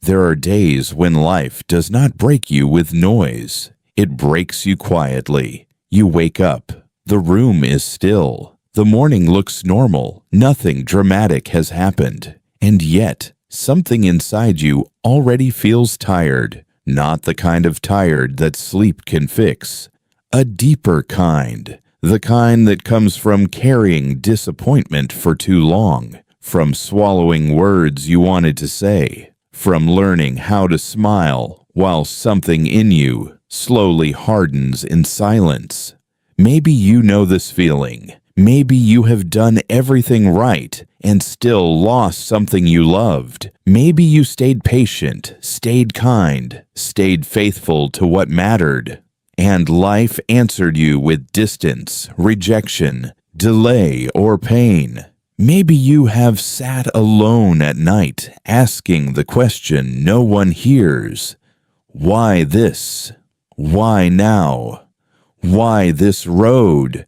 There are days when life does not break you with noise. It breaks you quietly. You wake up. The room is still. The morning looks normal. Nothing dramatic has happened. And yet, something inside you already feels tired. Not the kind of tired that sleep can fix. A deeper kind. The kind that comes from carrying disappointment for too long. From swallowing words you wanted to say. From learning how to smile while something in you slowly hardens in silence. Maybe you know this feeling. Maybe you have done everything right and still lost something you loved. Maybe you stayed patient, stayed kind, stayed faithful to what mattered. And life answered you with distance, rejection, delay, or pain. Maybe you have sat alone at night, asking the question no one hears. Why this? Why now? Why this road?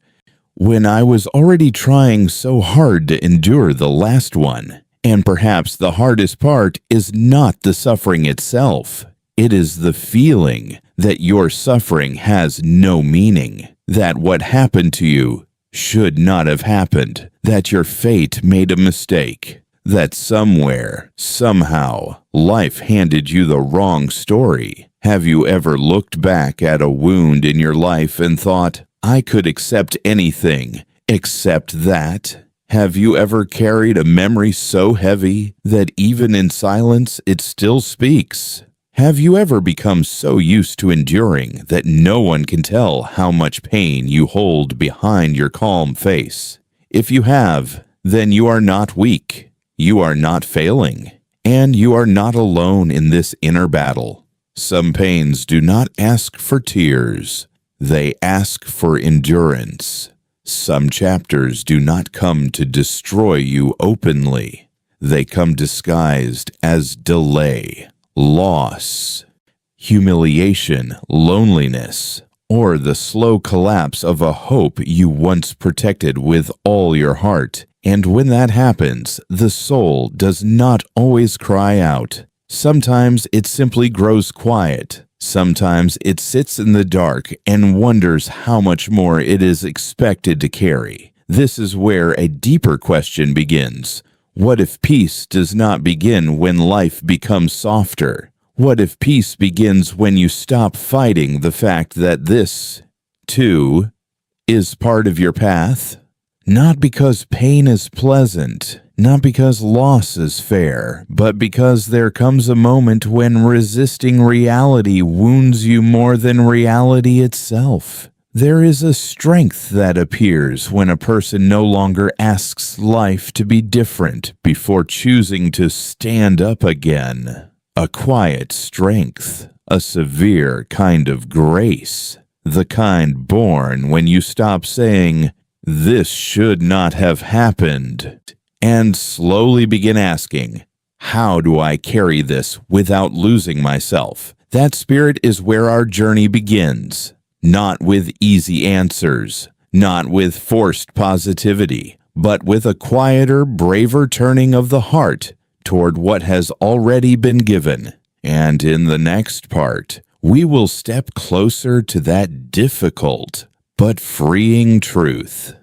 When I was already trying so hard to endure the last one. And perhaps the hardest part is not the suffering itself. It is the feeling that your suffering has no meaning, that what happened to you should not have happened, that your fate made a mistake, that somewhere, somehow, life handed you the wrong story. Have you ever looked back at a wound in your life and thought, I could accept anything except that? Have you ever carried a memory so heavy that even in silence it still speaks? Have you ever become so used to enduring that no one can tell how much pain you hold behind your calm face? If you have, then you are not weak, you are not failing, and you are not alone in this inner battle. Some pains do not ask for tears, they ask for endurance. Some chapters do not come to destroy you openly, they come disguised as delay. Loss, humiliation, loneliness, or the slow collapse of a hope you once protected with all your heart. And when that happens, the soul does not always cry out. Sometimes it simply grows quiet. Sometimes it sits in the dark and wonders how much more it is expected to carry. This is where a deeper question begins. What if peace does not begin when life becomes softer? What if peace begins when you stop fighting the fact that this, too, is part of your path? Not because pain is pleasant, not because loss is fair, but because there comes a moment when resisting reality wounds you more than reality itself. There is a strength that appears when a person no longer asks life to be different before choosing to stand up again. A quiet strength, a severe kind of grace, the kind born when you stop saying, "This should not have happened," and slowly begin asking, "How do I carry this without losing myself?" That spirit is where our journey begins. Not with easy answers, not with forced positivity, but with a quieter, braver turning of the heart toward what has already been given. And in the next part, we will step closer to that difficult but freeing truth.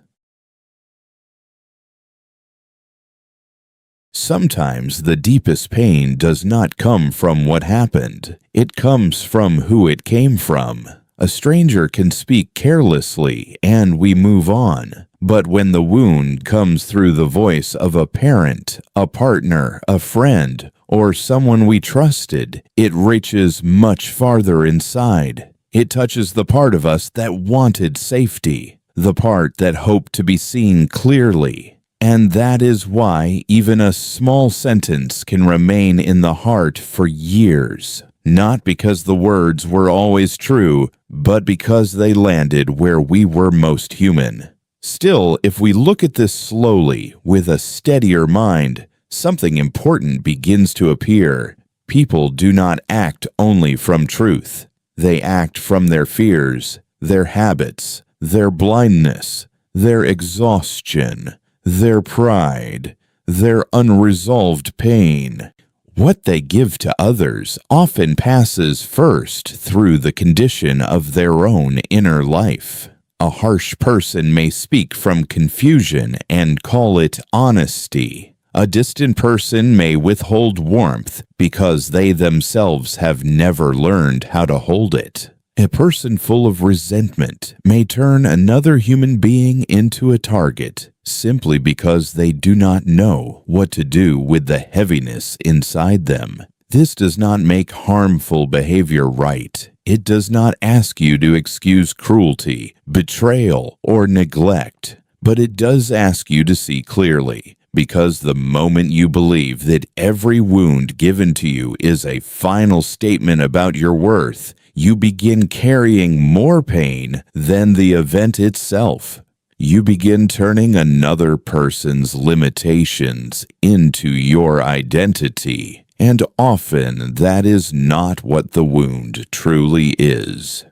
Sometimes the deepest pain does not come from what happened. It comes from who it came from. A stranger can speak carelessly and we move on. But when the wound comes through the voice of a parent, a partner, a friend, or someone we trusted, it reaches much farther inside. It touches the part of us that wanted safety, the part that hoped to be seen clearly. And that is why even a small sentence can remain in the heart for years. Not because the words were always true, but because they landed where we were most human. Still, if we look at this slowly, with a steadier mind, something important begins to appear. People do not act only from truth. They act from their fears, their habits, their blindness, their exhaustion, their pride, their unresolved pain. What they give to others often passes first through the condition of their own inner life. A harsh person may speak from confusion and call it honesty. A distant person may withhold warmth because they themselves have never learned how to hold it. A person full of resentment may turn another human being into a target simply because they do not know what to do with the heaviness inside them. This does not make harmful behavior right. It does not ask you to excuse cruelty, betrayal, or neglect, but it does ask you to see clearly, because the moment you believe that every wound given to you is a final statement about your worth, you begin carrying more pain than the event itself. You begin turning another person's limitations into your identity, and often that is not what the wound truly is.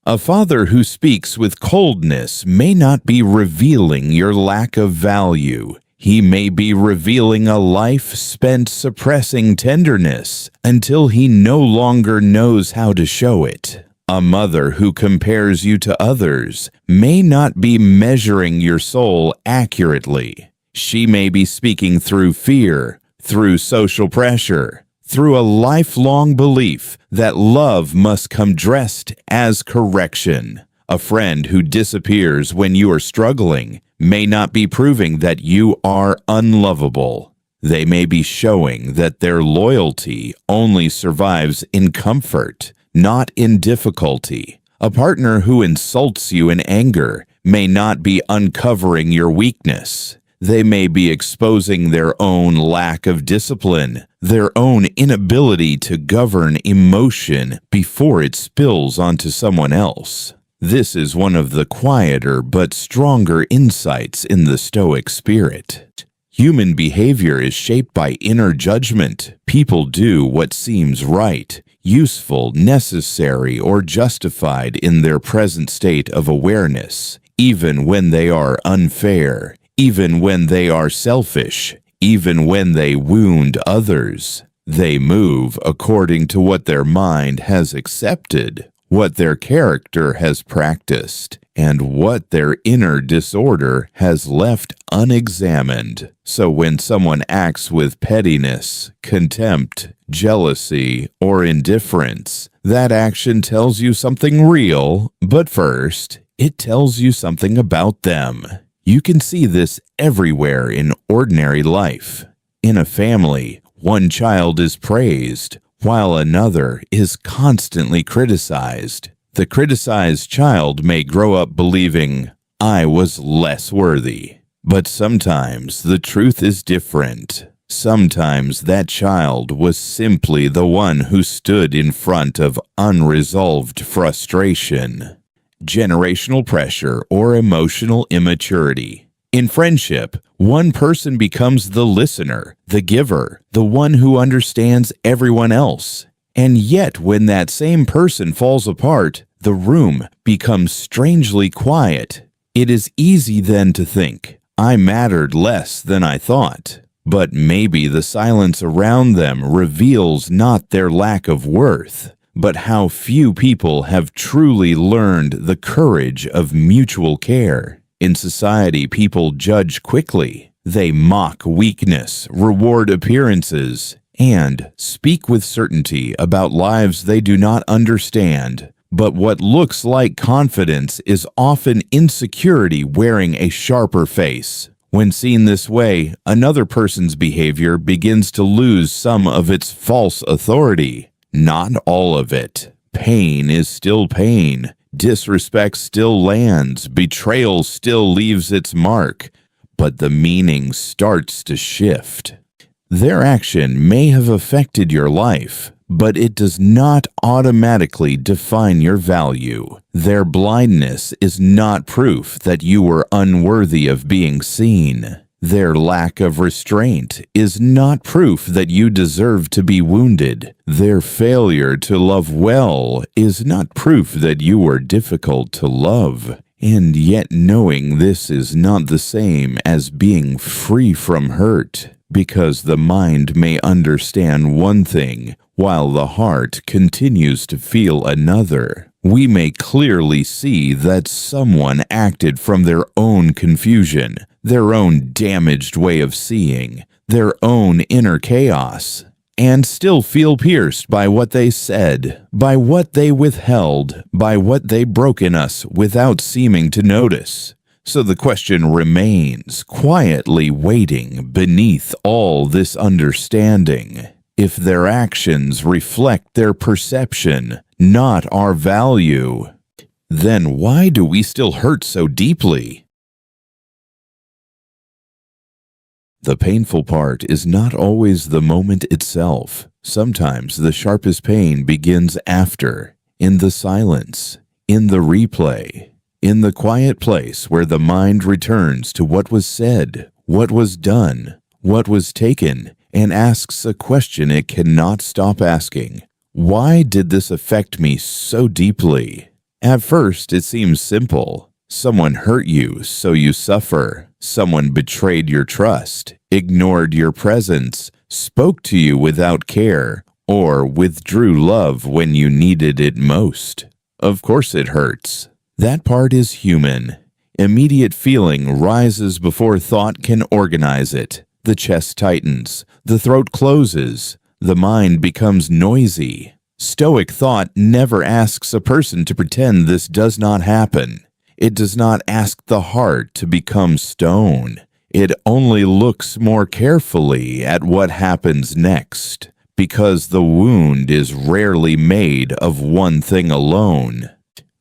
A father who speaks with coldness may not be revealing your lack of value. He may be revealing a life spent suppressing tenderness until he no longer knows how to show it. A mother who compares you to others may not be measuring your soul accurately. She may be speaking through fear, through social pressure, through a lifelong belief that love must come dressed as correction. A friend who disappears when you are struggling may not be proving that you are unlovable. They may be showing that their loyalty only survives in comfort, not in difficulty. A partner who insults you in anger may not be uncovering your weakness. They may be exposing their own lack of discipline, their own inability to govern emotion before it spills onto someone else. This is one of the quieter but stronger insights in the Stoic spirit. Human behavior is shaped by inner judgment. People do what seems right, useful, necessary, or justified in their present state of awareness, even when they are unfair, even when they are selfish, even when they wound others. They move according to what their mind has accepted, what their character has practiced, and what their inner disorder has left unexamined. So when someone acts with pettiness, contempt, jealousy, or indifference, that action tells you something real, but first, it tells you something about them. You can see this everywhere in ordinary life. In a family, one child is praised, while another is constantly criticized. The criticized child may grow up believing, "I was less worthy." But sometimes the truth is different. Sometimes that child was simply the one who stood in front of unresolved frustration. Generational pressure or emotional immaturity. In friendship, one person becomes the listener, the giver, the one who understands everyone else. And yet, when that same person falls apart, the room becomes strangely quiet. It is easy then to think, I mattered less than I thought. But maybe the silence around them reveals not their lack of worth, but how few people have truly learned the courage of mutual care. In society, people judge quickly. They mock weakness, reward appearances, and speak with certainty about lives they do not understand. But what looks like confidence is often insecurity wearing a sharper face. When seen this way, another person's behavior begins to lose some of its false authority. Not all of it. Pain is still pain. Disrespect still lands. Betrayal still leaves its mark. But the meaning starts to shift. Their action may have affected your life, but it does not automatically define your value. Their blindness is not proof that you were unworthy of being seen. Their lack of restraint is not proof that you deserve to be wounded. Their failure to love well is not proof that you were difficult to love. And yet knowing this is not the same as being free from hurt. because the mind may understand one thing while the heart continues to feel another. We may clearly see that someone acted from their own confusion, their own damaged way of seeing, their own inner chaos, and still feel pierced by what they said, by what they withheld, by what they broke in us without seeming to notice. So the question remains, quietly waiting beneath all this understanding. If their actions reflect their perception, not our value, then why do we still hurt so deeply? The painful part is not always the moment itself. Sometimes the sharpest pain begins after, in the silence, in the replay, in the quiet place where the mind returns to what was said, what was done, what was taken, and asks a question it cannot stop asking. Why did this affect me so deeply? At first, it seems simple. Someone hurt you, so you suffer. Someone betrayed your trust, ignored your presence, spoke to you without care, or withdrew love when you needed it most. Of course it hurts. That part is human. Immediate feeling rises before thought can organize it. The chest tightens, the throat closes, the mind becomes noisy. Stoic thought never asks a person to pretend this does not happen. It does not ask the heart to become stone. It only looks more carefully at what happens next, because the wound is rarely made of one thing alone.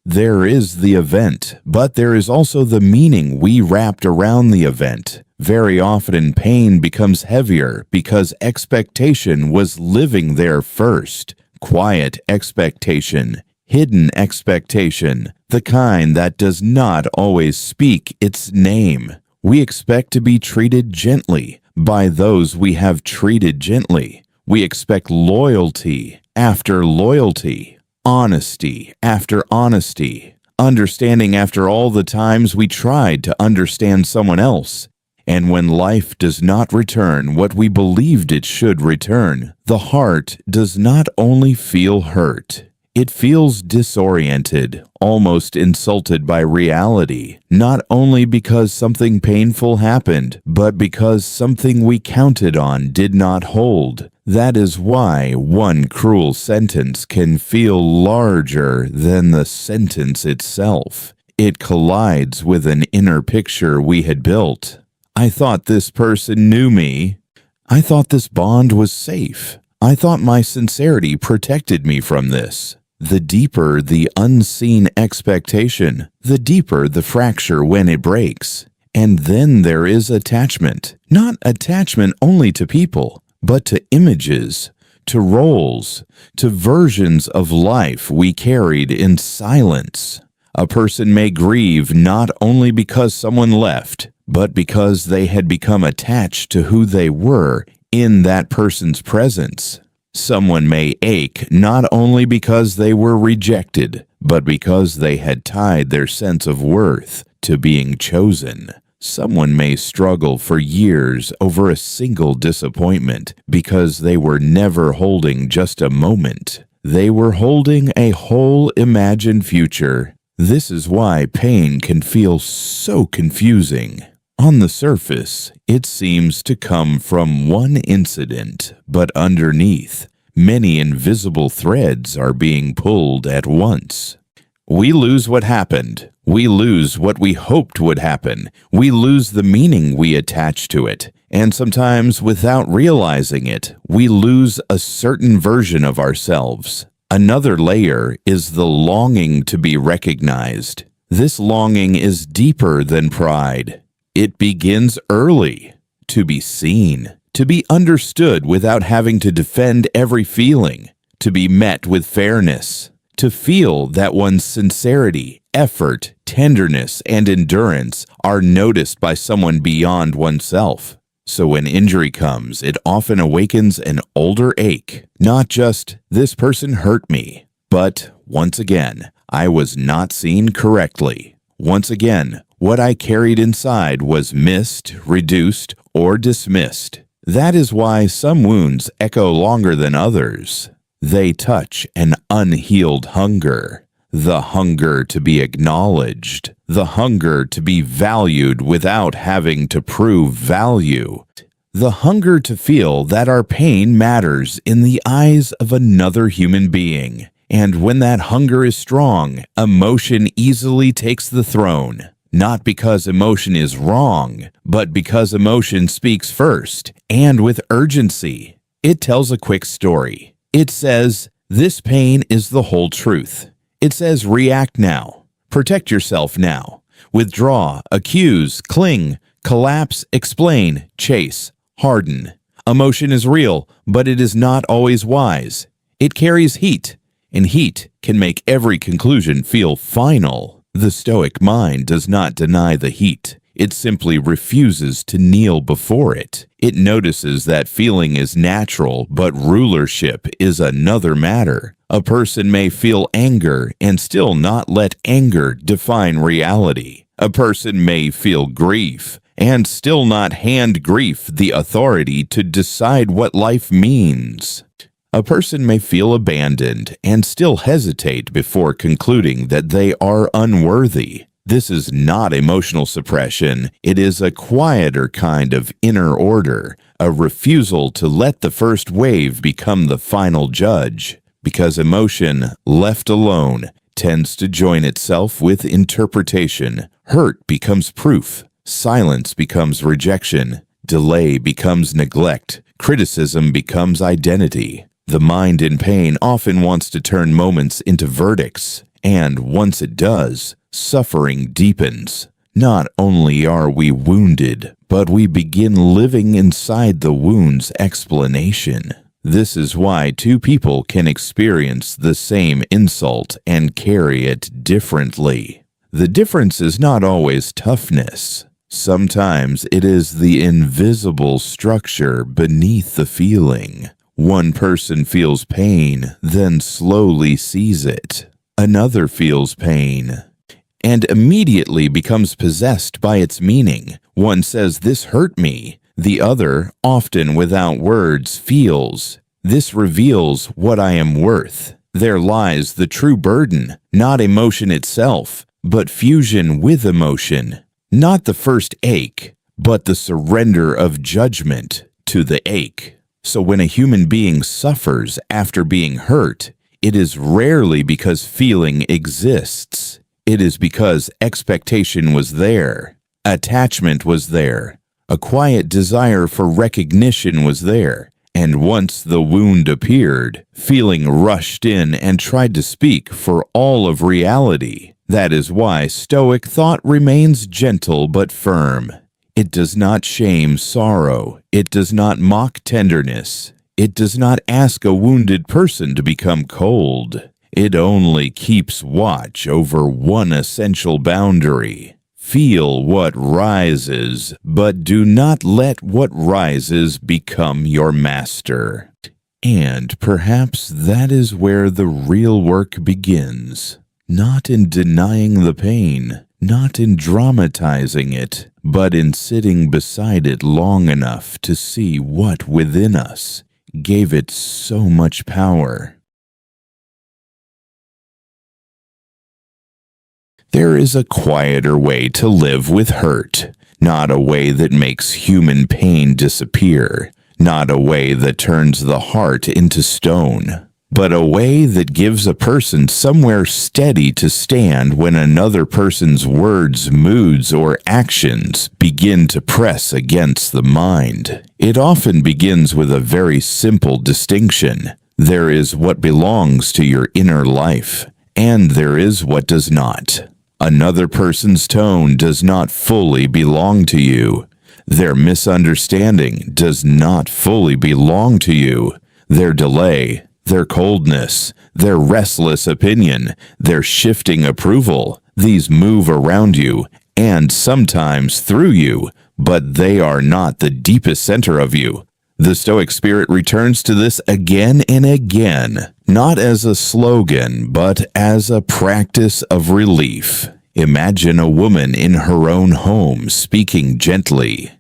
There is the event, but there is also the meaning we wrapped around the event. Very often pain becomes heavier because expectation was living there first. Quiet expectation, hidden expectation, the kind that does not always speak its name. We expect to be treated gently by those we have treated gently. We expect loyalty after loyalty, honesty after honesty, understanding after all the times we tried to understand someone else. And when life does not return what we believed it should return, the heart does not only feel hurt, it feels disoriented, almost insulted by reality, not only because something painful happened, but because something we counted on did not hold. That is why one cruel sentence can feel larger than the sentence itself. It collides with an inner picture we had built. I thought this person knew me. I thought this bond was safe. I thought my sincerity protected me from this. The deeper the unseen expectation, the deeper the fracture when it breaks. And then there is attachment. Not attachment only to people, but to images, to roles, to versions of life we carried in silence. A person may grieve not only because someone left, but because they had become attached to who they were in that person's presence. Someone may ache not only because they were rejected, but because they had tied their sense of worth to being chosen. Someone may struggle for years over a single disappointment because they were never holding just a moment. They were holding a whole imagined future. This is why pain can feel so confusing. On the surface, it seems to come from one incident, but underneath, many invisible threads are being pulled at once. We lose what happened. We lose what we hoped would happen. We lose the meaning we attach to it. And sometimes, without realizing it, we lose a certain version of ourselves. Another layer is the longing to be recognized. This longing is deeper than pride. It begins early, to be seen, to be understood without having to defend every feeling, to be met with fairness, to feel that one's sincerity, effort, tenderness, and endurance are noticed by someone beyond oneself. So when injury comes, it often awakens an older ache, not just, this person hurt me, but, once again, I was not seen correctly. Once again, what I carried inside was missed, reduced, or dismissed. That is why some wounds echo longer than others. They touch an unhealed hunger, the hunger to be acknowledged, the hunger to be valued without having to prove value, the hunger to feel that our pain matters in the eyes of another human being. And when that hunger is strong, emotion easily takes the throne. Not because emotion is wrong, but because emotion speaks first, and with urgency. It tells a quick story. It says, this pain is the whole truth. It says, react now. Protect yourself now. Withdraw, accuse, cling, collapse, explain, chase, harden. Emotion is real, but it is not always wise. It carries heat, and heat can make every conclusion feel final. The Stoic mind does not deny the heat. It simply refuses to kneel before it. It notices that feeling is natural, but rulership is another matter. A person may feel anger and still not let anger define reality. A person may feel grief and still not hand grief the authority to decide what life means. A person may feel abandoned and still hesitate before concluding that they are unworthy. This is not emotional suppression. It is a quieter kind of inner order, a refusal to let the first wave become the final judge, because emotion, left alone, tends to join itself with interpretation. Hurt becomes proof. Silence becomes rejection. Delay becomes neglect. Criticism becomes identity. The mind in pain often wants to turn moments into verdicts, and once it does, suffering deepens. Not only are we wounded, but we begin living inside the wound's explanation. This is why two people can experience the same insult and carry it differently. The difference is not always toughness. Sometimes it is the invisible structure beneath the feeling. One person feels pain, then slowly sees it. Another feels pain, and immediately becomes possessed by its meaning. One says, "This hurt me." The other, often without words, feels, "This reveals what I am worth." There lies the true burden, not emotion itself, but fusion with emotion. Not the first ache, but the surrender of judgment to the ache. So when a human being suffers after being hurt, it is rarely because feeling exists. It is because expectation was there, attachment was there, a quiet desire for recognition was there, and once the wound appeared, feeling rushed in and tried to speak for all of reality. That is why Stoic thought remains gentle but firm. It does not shame sorrow. It does not mock tenderness. It does not ask a wounded person to become cold. It only keeps watch over one essential boundary. Feel what rises, but do not let what rises become your master. And perhaps that is where the real work begins. Not in denying the pain, not in dramatizing it, but in sitting beside it long enough to see what within us gave it so much power. There is a quieter way to live with hurt, not a way that makes human pain disappear, not a way that turns the heart into stone, but a way that gives a person somewhere steady to stand when another person's words, moods, or actions begin to press against the mind. It often begins with a very simple distinction. There is what belongs to your inner life, and there is what does not. Another person's tone does not fully belong to you. Their misunderstanding does not fully belong to you. Their delay, their coldness, their restless opinion, their shifting approval, these move around you and sometimes through you, but they are not the deepest center of you. The Stoic spirit returns to this again and again, not as a slogan, but as a practice of relief. Imagine a woman in her own home speaking gently.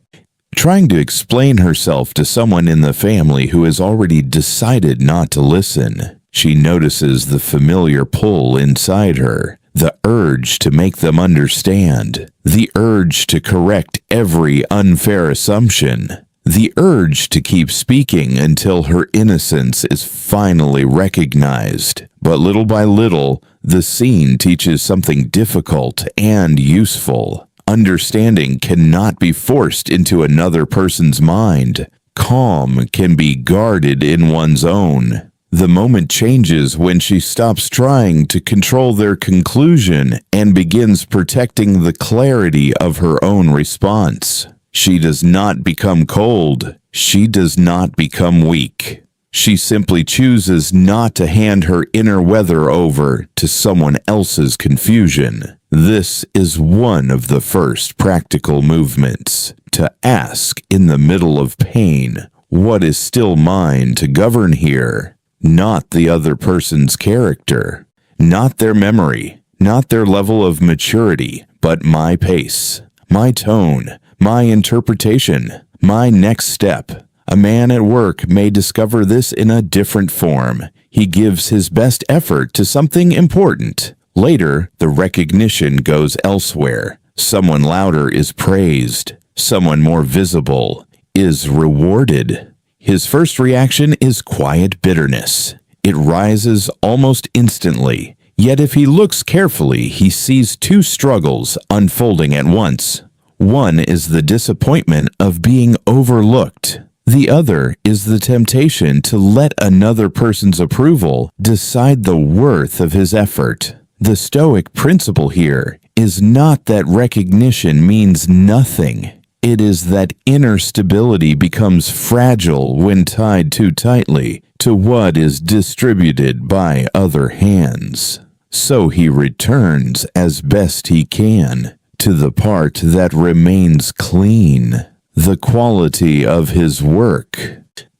trying to explain herself to someone in the family who has already decided not to listen. She notices the familiar pull inside her, the urge to make them understand, the urge to correct every unfair assumption, the urge to keep speaking until her innocence is finally recognized. But little by little, the scene teaches something difficult and useful. Understanding cannot be forced into another person's mind. Calm can be guarded in one's own. The moment changes when she stops trying to control their conclusion and begins protecting the clarity of her own response. She does not become cold. She does not become weak. She simply chooses not to hand her inner weather over to someone else's confusion. This is one of the first practical movements. To ask in the middle of pain, what is still mine to govern here? Not the other person's character, not their memory, not their level of maturity, but my pace, my tone, my interpretation, my next step. A man at work may discover this in a different form. He gives his best effort to something important. Later, the recognition goes elsewhere. Someone louder is praised. Someone more visible is rewarded. His first reaction is quiet bitterness. It rises almost instantly. Yet if he looks carefully, he sees two struggles unfolding at once. One is the disappointment of being overlooked. The other is the temptation to let another person's approval decide the worth of his effort. The Stoic principle here is not that recognition means nothing. It is that inner stability becomes fragile when tied too tightly to what is distributed by other hands. So he returns as best he can to the part that remains clean, the quality of his work,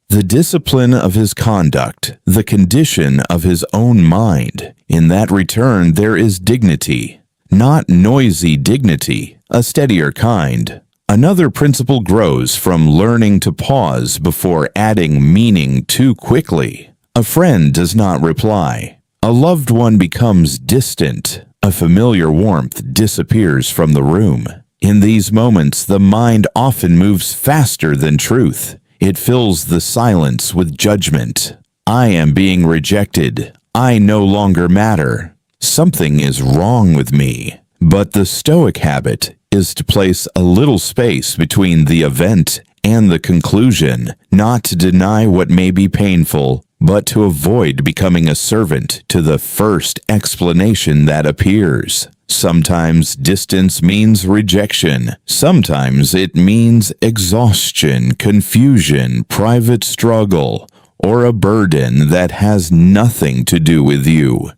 the discipline of his conduct, the condition of his own mind. In that return there is dignity, not noisy dignity, a steadier kind. Another principle grows from learning to pause before adding meaning too quickly. A friend does not reply. A loved one becomes distant. A familiar warmth disappears from the room. In these moments, the mind often moves faster than truth. It fills the silence with judgment. I am being rejected. I no longer matter. Something is wrong with me. But the Stoic habit is to place a little space between the event and the conclusion, not to deny what may be painful, but to avoid becoming a servant to the first explanation that appears. Sometimes distance means rejection. Sometimes it means exhaustion, confusion, private struggle, or a burden that has nothing to do with you.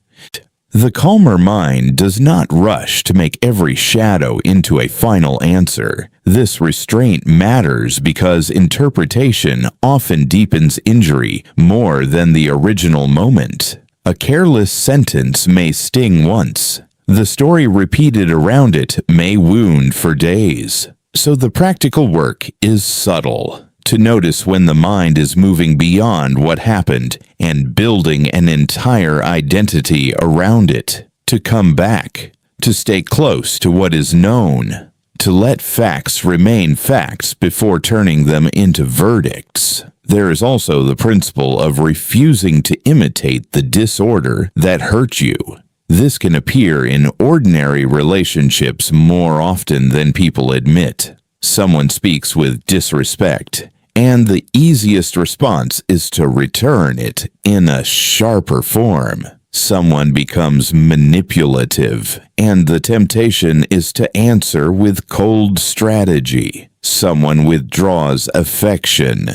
The calmer mind does not rush to make every shadow into a final answer. This restraint matters because interpretation often deepens injury more than the original moment. A careless sentence may sting once. The story repeated around it may wound for days. So the practical work is subtle. To notice when the mind is moving beyond what happened and building an entire identity around it. To come back. To stay close to what is known. To let facts remain facts before turning them into verdicts. There is also the principle of refusing to imitate the disorder that hurt you. This can appear in ordinary relationships more often than people admit. Someone speaks with disrespect, and the easiest response is to return it in a sharper form. Someone becomes manipulative, and the temptation is to answer with cold strategy. Someone withdraws affection,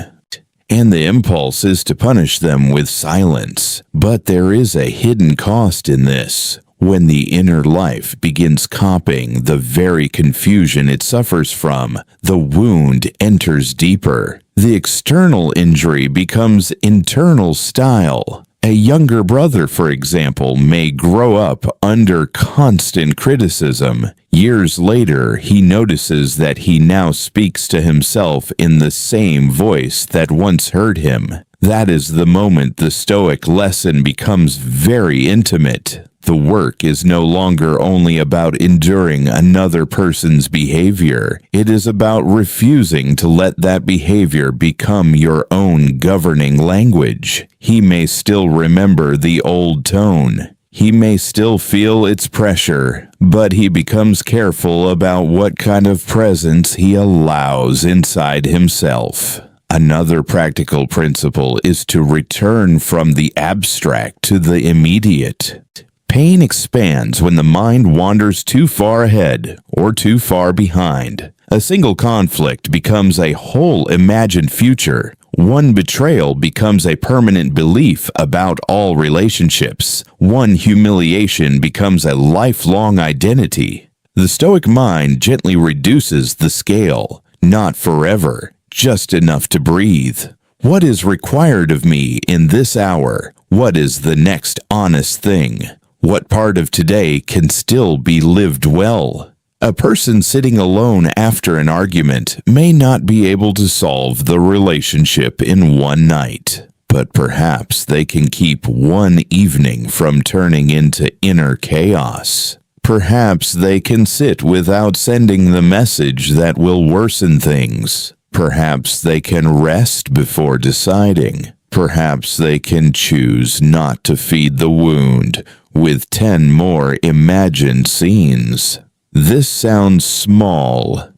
and the impulse is to punish them with silence. But there is a hidden cost in this. When the inner life begins copying the very confusion it suffers from, the wound enters deeper. The external injury becomes internal style. A younger brother, for example, may grow up under constant criticism. Years later, he notices that he now speaks to himself in the same voice that once heard him. That is the moment the Stoic lesson becomes very intimate. The work is no longer only about enduring another person's behavior. It is about refusing to let that behavior become your own governing language. He may still remember the old tone. He may still feel its pressure, but he becomes careful about what kind of presence he allows inside himself. Another practical principle is to return from the abstract to the immediate. Pain expands when the mind wanders too far ahead or too far behind. A single conflict becomes a whole imagined future. One betrayal becomes a permanent belief about all relationships. One humiliation becomes a lifelong identity. The Stoic mind gently reduces the scale, not forever, just enough to breathe. What is required of me in this hour? What is the next honest thing? What part of today can still be lived well? A person sitting alone after an argument may not be able to solve the relationship in one night, but perhaps they can keep one evening from turning into inner chaos. Perhaps they can sit without sending the message that will worsen things. Perhaps they can rest before deciding. Perhaps they can choose not to feed the wound with 10 more imagined scenes. This sounds small,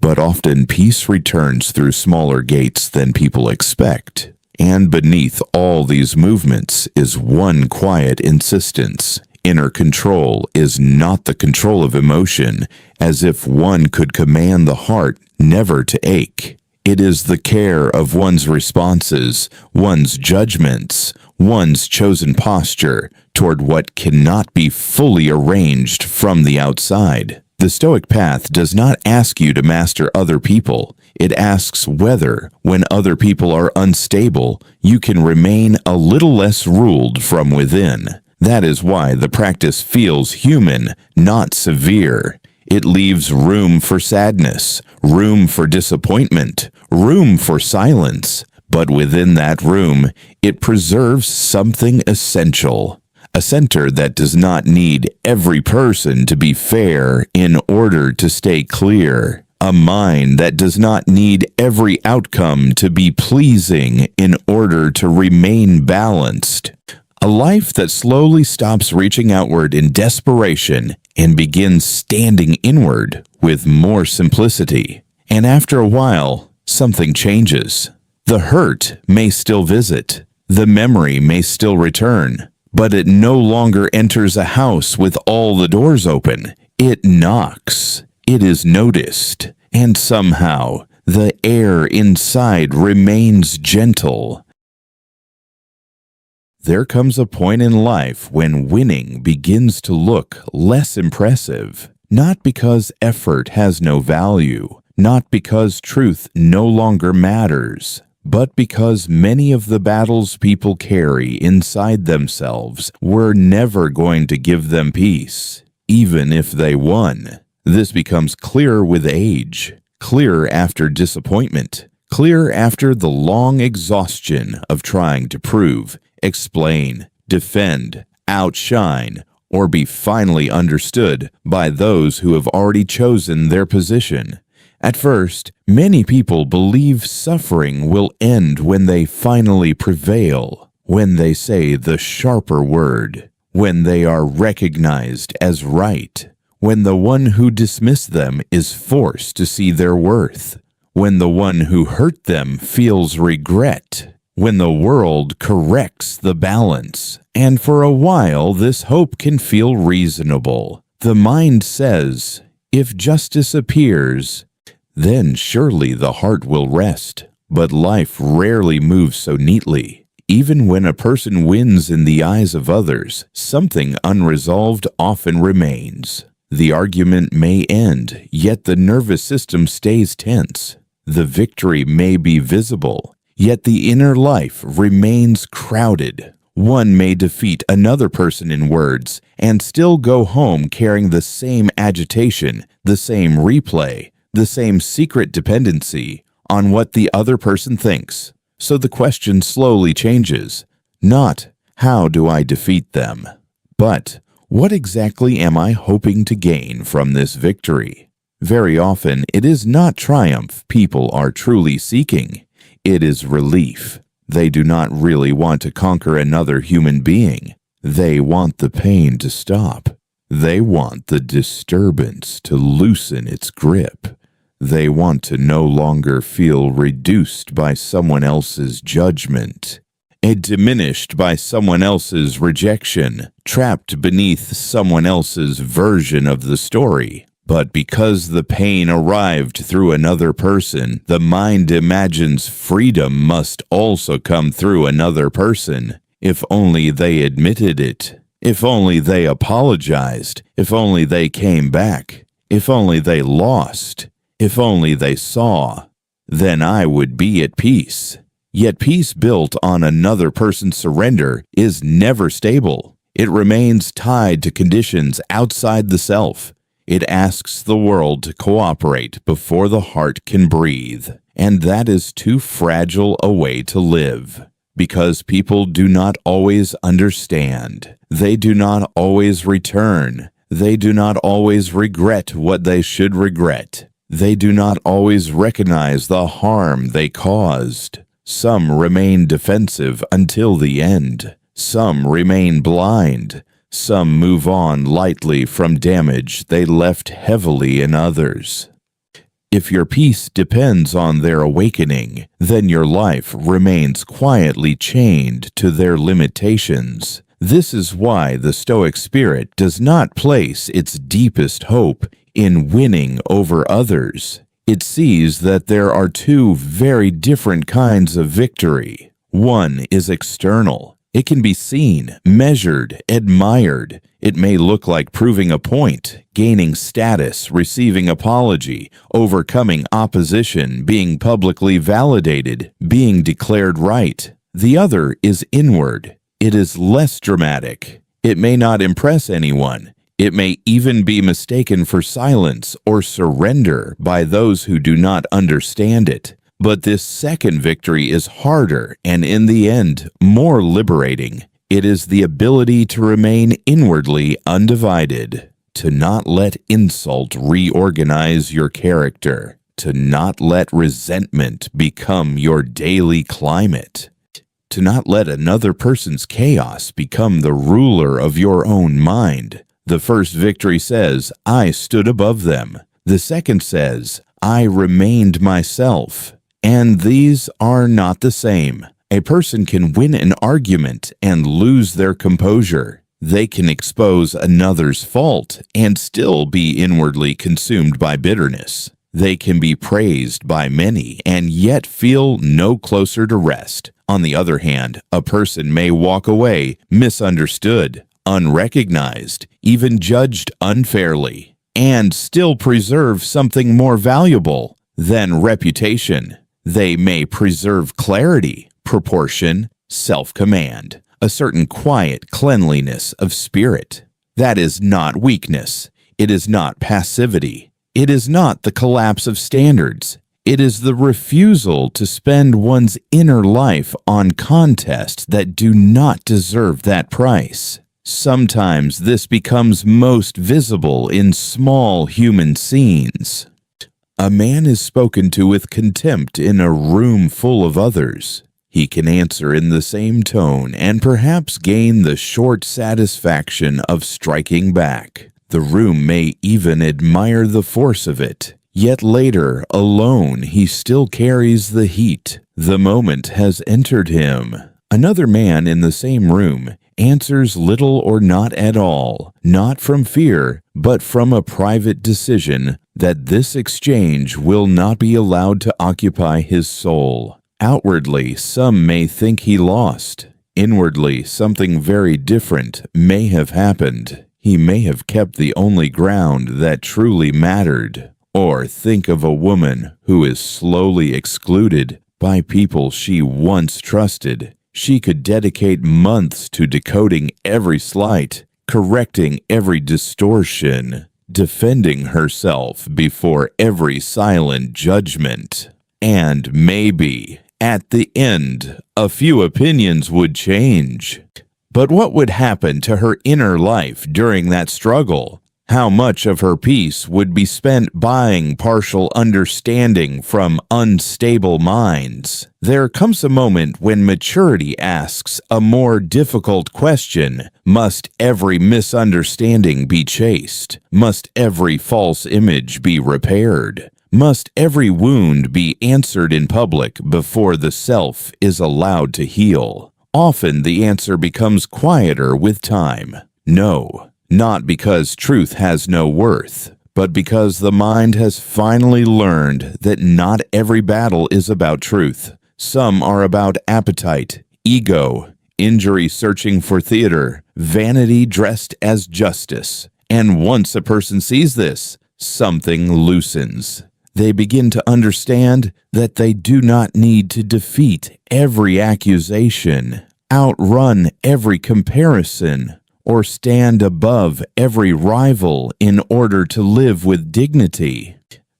but often peace returns through smaller gates than people expect. And beneath all these movements is one quiet insistence. Inner control is not the control of emotion, as if one could command the heart never to ache. It is the care of one's responses, one's judgments, one's chosen posture toward what cannot be fully arranged from the outside. The Stoic path does not ask you to master other people. It asks whether, when other people are unstable, you can remain a little less ruled from within. That is why the practice feels human, not severe. It leaves room for sadness, room for disappointment, room for silence. But within that room, it preserves something essential. A center that does not need every person to be fair in order to stay clear. A mind that does not need every outcome to be pleasing in order to remain balanced. A life that slowly stops reaching outward in desperation and begins standing inward with more simplicity. And after a while, something changes. The hurt may still visit. The memory may still return. But it no longer enters a house with all the doors open. It knocks. It is noticed. And somehow, the air inside remains gentle. There comes a point in life when winning begins to look less impressive, not because effort has no value, not because truth no longer matters, but because many of the battles people carry inside themselves were never going to give them peace, even if they won. This becomes clearer with age, clearer after disappointment, clearer after the long exhaustion of trying to prove, explain, defend, outshine, or be finally understood by those who have already chosen their position. At first, many people believe suffering will end when they finally prevail, when they say the sharper word, when they are recognized as right, when the one who dismissed them is forced to see their worth, when the one who hurt them feels regret, when the world corrects the balance. And for a while, this hope can feel reasonable. The mind says, if justice appears, then surely the heart will rest. But life rarely moves so neatly. Even when a person wins in the eyes of others, something unresolved often remains. The argument may end, yet the nervous system stays tense. The victory may be visible, yet the inner life remains crowded. One may defeat another person in words and still go home carrying the same agitation, the same replay, the same secret dependency on what the other person thinks. So the question slowly changes, not how do I defeat them, but what exactly am I hoping to gain from this victory? Very often, it is not triumph people are truly seeking. It is relief. They do not really want to conquer another human being. They want the pain to stop. They want the disturbance to loosen its grip. They want to no longer feel reduced by someone else's judgment, diminished by someone else's rejection, trapped beneath someone else's version of the story. But because the pain arrived through another person, the mind imagines freedom must also come through another person. If only they admitted it. If only they apologized. If only they came back. If only they lost. If only they saw. Then I would be at peace. Yet peace built on another person's surrender is never stable. It remains tied to conditions outside the self. It asks the world to cooperate before the heart can breathe, and that is too fragile a way to live. Because people do not always understand. They do not always return. They do not always regret what they should regret. They do not always recognize the harm they caused. Some remain defensive until the end. Some remain blind. Some move on lightly from damage they left heavily in others. If your peace depends on their awakening, then your life remains quietly chained to their limitations. This is why the Stoic spirit does not place its deepest hope in winning over others. It sees that there are two very different kinds of victory. One is external. It can be seen, measured, admired. It may look like proving a point, gaining status, receiving apology, overcoming opposition, being publicly validated, being declared right. The other is inward. It is less dramatic. It may not impress anyone. It may even be mistaken for silence or surrender by those who do not understand it. But this second victory is harder and, in the end, more liberating. It is the ability to remain inwardly undivided, to not let insult reorganize your character, to not let resentment become your daily climate, to not let another person's chaos become the ruler of your own mind. The first victory says, I stood above them. The second says, I remained myself. And these are not the same. A person can win an argument and lose their composure. They can expose another's fault and still be inwardly consumed by bitterness. They can be praised by many and yet feel no closer to rest. On the other hand, a person may walk away misunderstood, unrecognized, even judged unfairly, and still preserve something more valuable than reputation. They may preserve clarity, proportion, self-command, a certain quiet cleanliness of spirit. That is not weakness. It is not passivity. It is not the collapse of standards. It is the refusal to spend one's inner life on contests that do not deserve that price. Sometimes this becomes most visible in small human scenes. A man is spoken to with contempt in a room full of others. He can answer in the same tone and perhaps gain the short satisfaction of striking back. The room may even admire the force of it. Yet later, alone, he still carries the heat. The moment has entered him. Another man in the same room answers little or not at all, not from fear, but from a private decision that this exchange will not be allowed to occupy his soul. Outwardly, some may think he lost. Inwardly, something very different may have happened. He may have kept the only ground that truly mattered. Or think of a woman who is slowly excluded by people she once trusted. She could dedicate months to decoding every slight, correcting every distortion, defending herself before every silent judgment. And maybe, at the end, a few opinions would change. But what would happen to her inner life during that struggle? How much of her peace would be spent buying partial understanding from unstable minds? There comes a moment when maturity asks a more difficult question. Must every misunderstanding be chased? Must every false image be repaired? Must every wound be answered in public before the self is allowed to heal? Often the answer becomes quieter with time. No. Not because truth has no worth, but because the mind has finally learned that not every battle is about truth. Some are about appetite, ego, injury searching for theater, vanity dressed as justice. And once a person sees this, something loosens. They begin to understand that they do not need to defeat every accusation, outrun every comparison, or stand above every rival in order to live with dignity.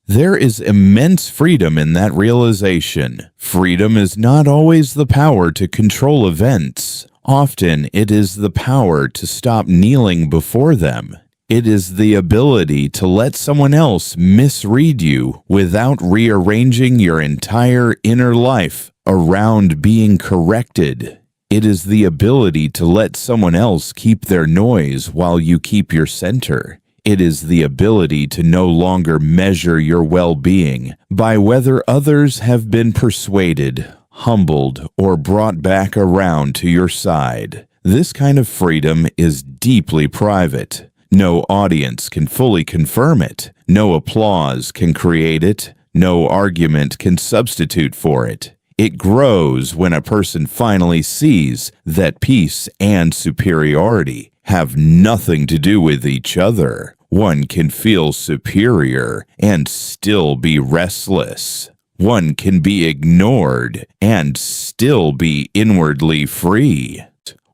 There is immense freedom in that realization. Freedom is not always the power to control events. Often it is the power to stop kneeling before them. It is the ability to let someone else misread you without rearranging your entire inner life around being corrected. It is the ability to let someone else keep their noise while you keep your center. It is the ability to no longer measure your well-being by whether others have been persuaded, humbled, or brought back around to your side. This kind of freedom is deeply private. No audience can fully confirm it. No applause can create it. No argument can substitute for it. It grows when a person finally sees that peace and superiority have nothing to do with each other. One can feel superior and still be restless. One can be ignored and still be inwardly free.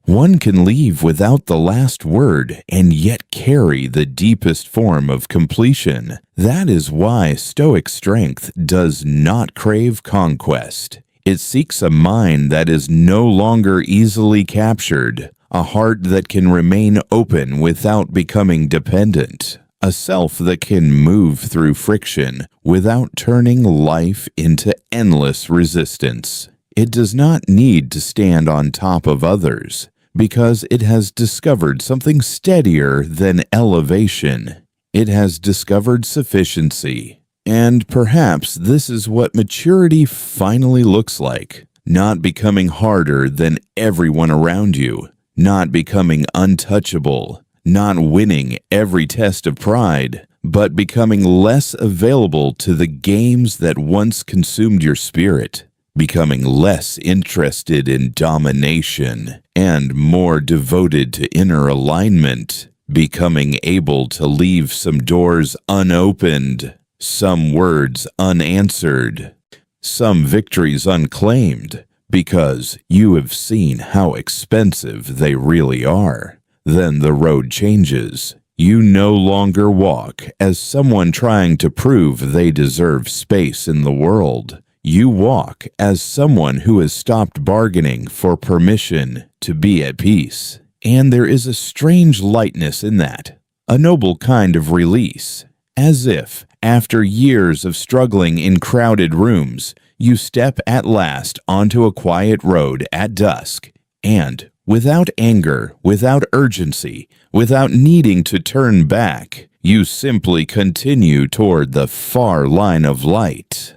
One can leave without the last word and yet carry the deepest form of completion. That is why Stoic strength does not crave conquest. It seeks a mind that is no longer easily captured, a heart that can remain open without becoming dependent, a self that can move through friction without turning life into endless resistance. It does not need to stand on top of others because it has discovered something steadier than elevation. It has discovered sufficiency. And perhaps this is what maturity finally looks like. Not becoming harder than everyone around you. Not becoming untouchable. Not winning every test of pride. But becoming less available to the games that once consumed your spirit. Becoming less interested in domination and more devoted to inner alignment. Becoming able to leave some doors unopened. Some words unanswered, some victories unclaimed, because you have seen how expensive they really are. Then the road changes. You no longer walk as someone trying to prove they deserve space in the world. You walk as someone who has stopped bargaining for permission to be at peace. And there is a strange lightness in that, a noble kind of release, as if, after years of struggling in crowded rooms, you step at last onto a quiet road at dusk, and, without anger, without urgency, without needing to turn back, you simply continue toward the far line of light.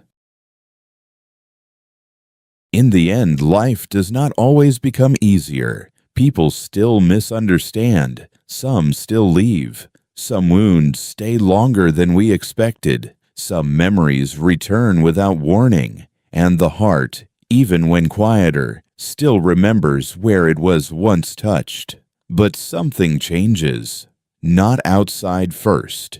In the end, life does not always become easier. People still misunderstand. Some still leave. Some wounds stay longer than we expected. Some memories return without warning. And the heart, even when quieter, still remembers where it was once touched. But something changes. Not outside first.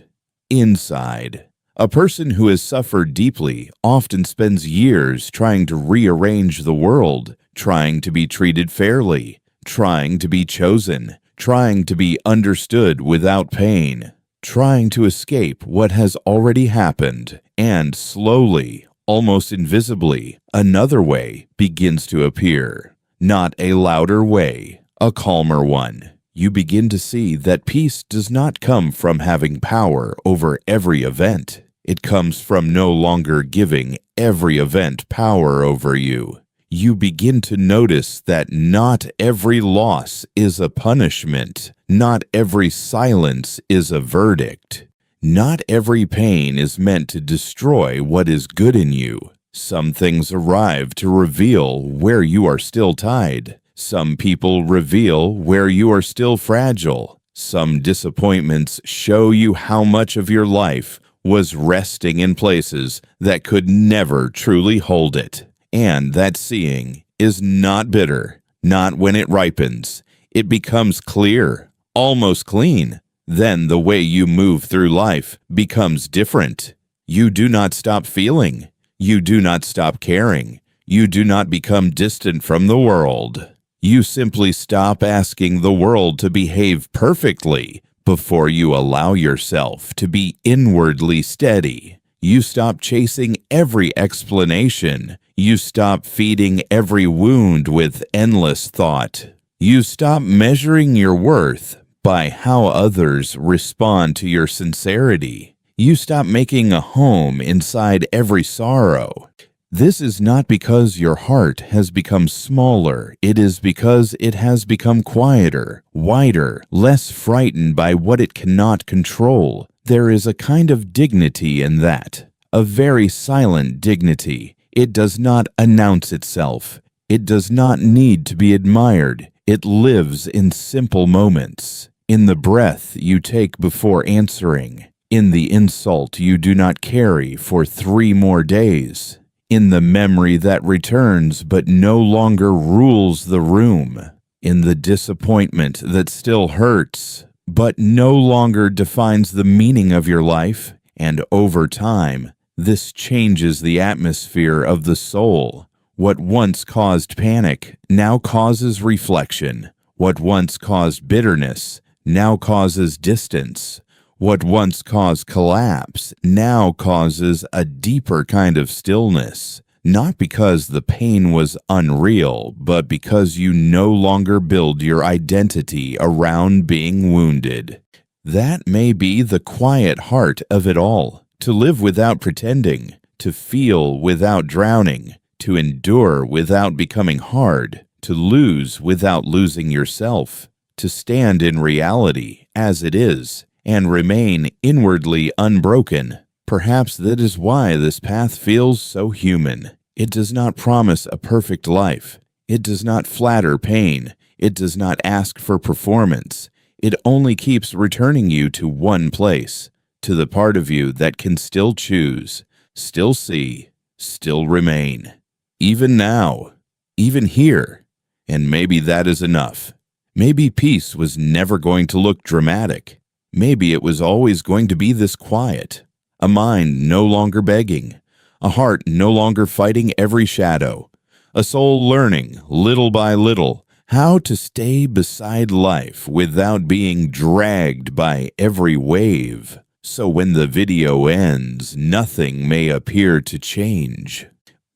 Inside. A person who has suffered deeply often spends years trying to rearrange the world, trying to be treated fairly, trying to be chosen, trying to be understood without pain, trying to escape what has already happened, and slowly, almost invisibly, another way begins to appear. Not a louder way, a calmer one. You begin to see that peace does not come from having power over every event. It comes from no longer giving every event power over you. You begin to notice that not every loss is a punishment. Not every silence is a verdict. Not every pain is meant to destroy what is good in you. Some things arrive to reveal where you are still tied. Some people reveal where you are still fragile. Some disappointments show you how much of your life was resting in places that could never truly hold it. And that seeing is not bitter, not when it ripens. It becomes clear, almost clean. Then the way you move through life becomes different. You do not stop feeling. You do not stop caring. You do not become distant from the world. You simply stop asking the world to behave perfectly before you allow yourself to be inwardly steady. You stop chasing every explanation. You stop feeding every wound with endless thought. You stop measuring your worth by how others respond to your sincerity. You stop making a home inside every sorrow. This is not because your heart has become smaller. It is because it has become quieter, wider, less frightened by what it cannot control. There is a kind of dignity in that, a very silent dignity. It does not announce itself. It does not need to be admired. It lives in simple moments, in the breath you take before answering, in the insult you do not carry for 3 more days, in the memory that returns but no longer rules the room, in the disappointment that still hurts but no longer defines the meaning of your life. And over time, this changes the atmosphere of the soul. What once caused panic now causes reflection. What once caused bitterness now causes distance. What once caused collapse now causes a deeper kind of stillness, not because the pain was unreal, but because you no longer build your identity around being wounded. That may be the quiet heart of it all, to live without pretending, to feel without drowning, to endure without becoming hard, to lose without losing yourself, to stand in reality as it is, and remain inwardly unbroken. Perhaps that is why this path feels so human. It does not promise a perfect life. It does not flatter pain. It does not ask for performance. It only keeps returning you to one place, to the part of you that can still choose, still see, still remain. Even now, even here. And maybe that is enough. Maybe peace was never going to look dramatic. Maybe it was always going to be this quiet, a mind no longer begging, a heart no longer fighting every shadow, a soul learning, little by little, how to stay beside life without being dragged by every wave. So when the video ends, nothing may appear to change.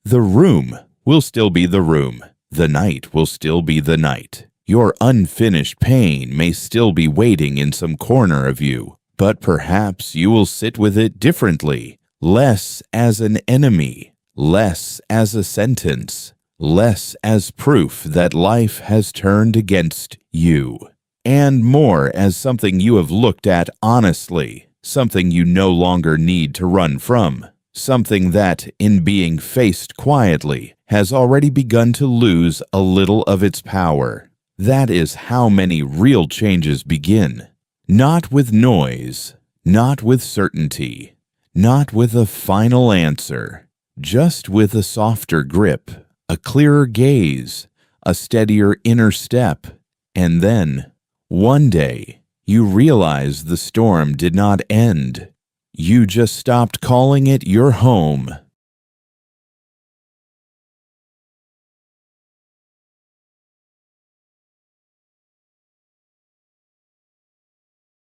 The room will still be the room. The night will still be the night. Your unfinished pain may still be waiting in some corner of you, but perhaps you will sit with it differently, less as an enemy, less as a sentence, less as proof that life has turned against you, and more as something you have looked at honestly, something you no longer need to run from, something that, in being faced quietly, has already begun to lose a little of its power. That is how many real changes begin. Not with noise, not with certainty, not with a final answer, just with a softer grip, a clearer gaze, a steadier inner step. And then, one day, you realize the storm did not end. You just stopped calling it your home.